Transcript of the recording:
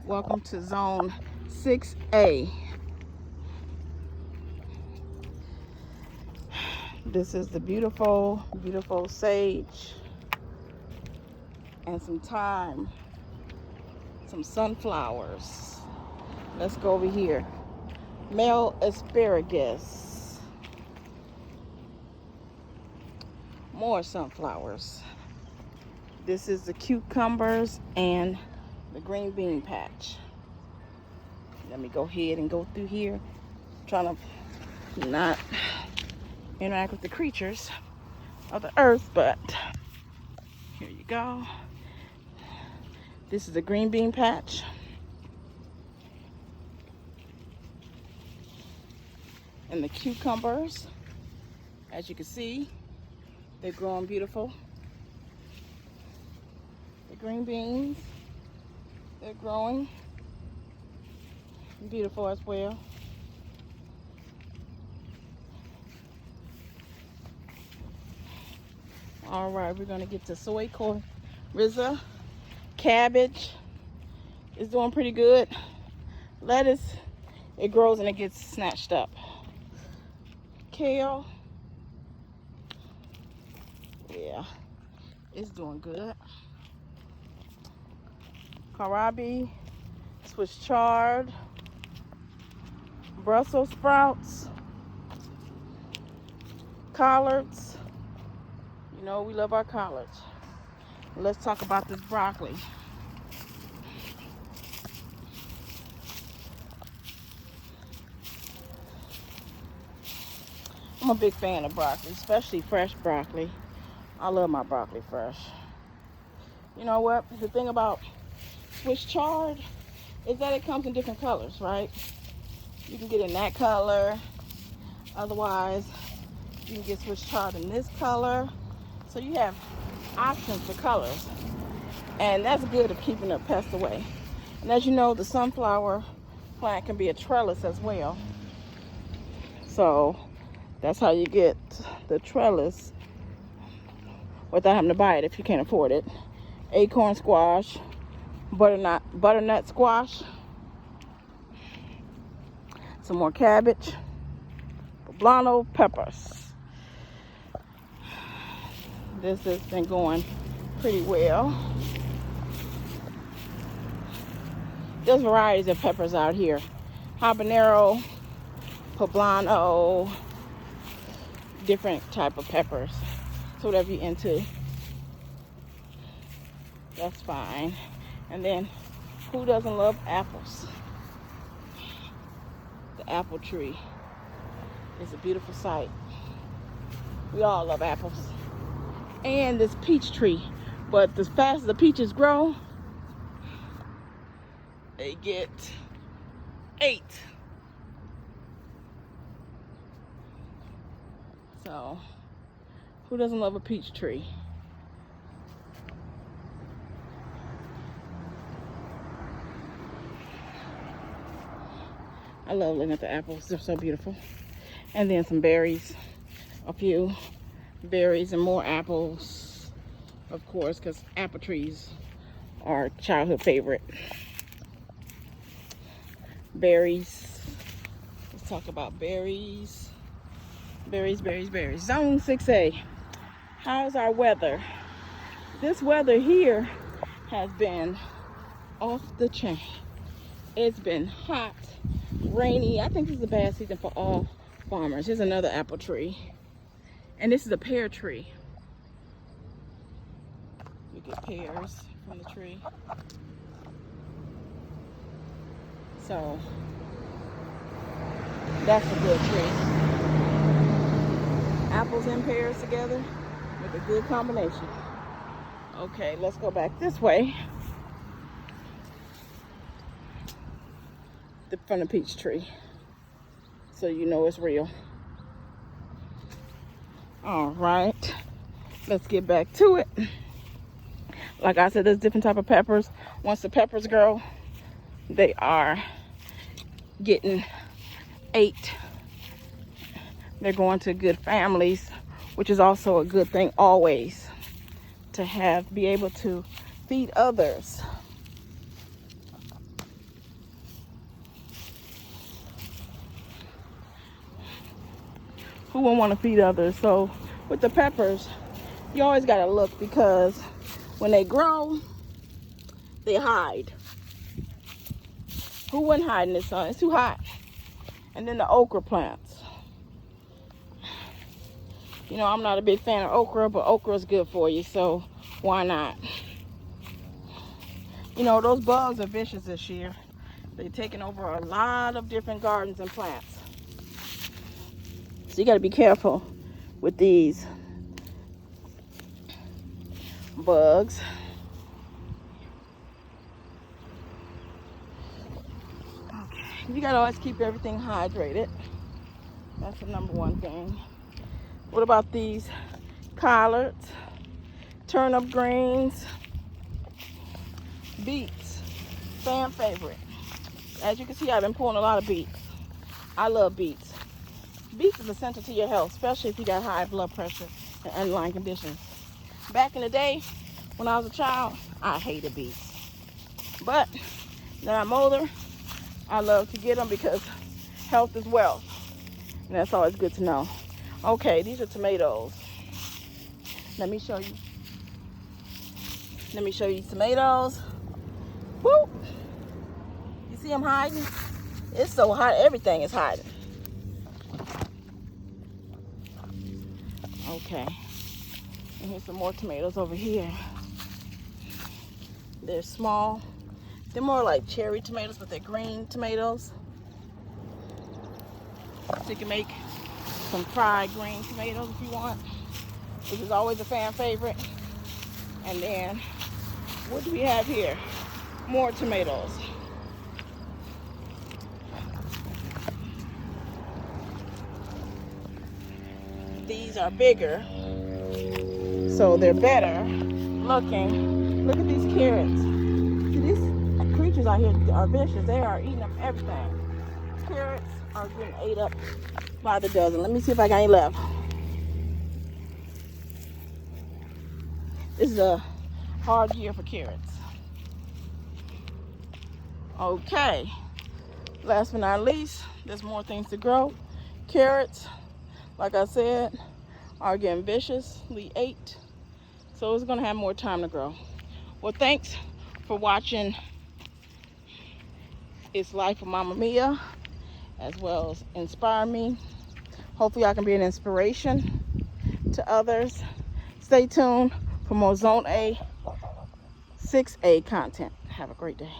Welcome to zone 6A. This is the beautiful, beautiful sage and some thyme, some sunflowers. Let's go over here. Male asparagus. More sunflowers. This is the cucumbers and the green bean patch. Let me go ahead and go through here. Trying to not interact with the creatures of the earth, but here you go. This is the green bean patch. And the cucumbers, as you can see, they're growing beautiful. The green beans, they're growing beautiful as well. All right, we're gonna get to soy coriza. Cabbage is doing pretty good. Lettuce, it grows and it gets snatched up. Kale, yeah, it's doing good. Kohlrabi, Swiss chard, Brussels sprouts, collards. You know we love our collards. Let's talk about this broccoli. I'm a big fan of broccoli, especially fresh broccoli. I love my broccoli fresh. You know what? The thing about Swiss chard is that it comes in different colors, right? You can get in that color. Otherwise, you can get Swiss chard in this color. So you have options for colors. And that's good at keeping the pests away. And as you know, the sunflower plant can be a trellis as well. So that's how you get the trellis without having to buy it if you can't afford it. Acorn squash, butternut squash, some more cabbage, poblano peppers. This has been going pretty well. There's varieties of peppers out here. Habanero, poblano, different type of peppers. So whatever you're into, that's fine. And then, who doesn't love apples? The apple tree is a beautiful sight. We all love apples. And this peach tree. But as fast as the peaches grow, they get 8. So, who doesn't love a peach tree? I love looking at the apples. They're so beautiful. And then some berries. A few berries and more apples. Of course, because apple trees are a childhood favorite. Berries. Let's talk about berries. Berries. Zone 6A. How's our weather? This weather here has been off the chain. It's been hot, rainy. I think this is a bad season for all farmers. Here's another apple tree. And this is a pear tree. You get pears from the tree. So, that's a good tree. Apples and pears together make a good combination. Okay, let's go back this way. From the peach tree, so you know it's real. All right, let's get back to it. Like I said, there's different type of peppers. Once the peppers grow, they are getting 8. They're going to good families, which is also a good thing always, to be able to feed others. who wouldn't want to feed others? So with the peppers, you always got to look, because when they grow, they hide. Who wouldn't hide in the sun? It's too hot. And then the okra plants. You know, I'm not a big fan of okra, but okra is good for you, so why not? You know, those bugs are vicious this year. They're taking over a lot of different gardens and plants. So you got to be careful with these bugs. Okay, you got to always keep everything hydrated. That's the number one thing. What about these collards, turnip greens, beets? Fan favorite. As you can see, I've been pulling a lot of beets. I love beets. Beets is essential to your health, especially if you got high blood pressure and underlying conditions. Back in the day, when I was a child, I hated beets. But now I'm older, I love to get them because health is wealth. And that's always good to know. Okay, these are tomatoes. Let me show you. Let me show you tomatoes. Woo! You see them hiding? It's so hot, everything is hiding. Okay. And here's some more tomatoes over here. They're small. They're more like cherry tomatoes, but they're green tomatoes. So you can make some fried green tomatoes if you want, which is always a fan favorite. And then, what do we have here? More tomatoes. These are bigger, so they're better looking. Look at these carrots. See, these creatures out here are vicious. They are eating up everything. Carrots are getting ate up by the dozen. Let me see if I got any left. This is a hard year for carrots. Okay, last but not least, there's more things to grow. Carrots, like I said, are getting viciously ate, so it's gonna have more time to grow. Well, thanks for watching It's Life with Mama Mia, as well as inspire me. Hopefully I can be an inspiration to others. Stay tuned for more Zone A 6A content. Have a great day.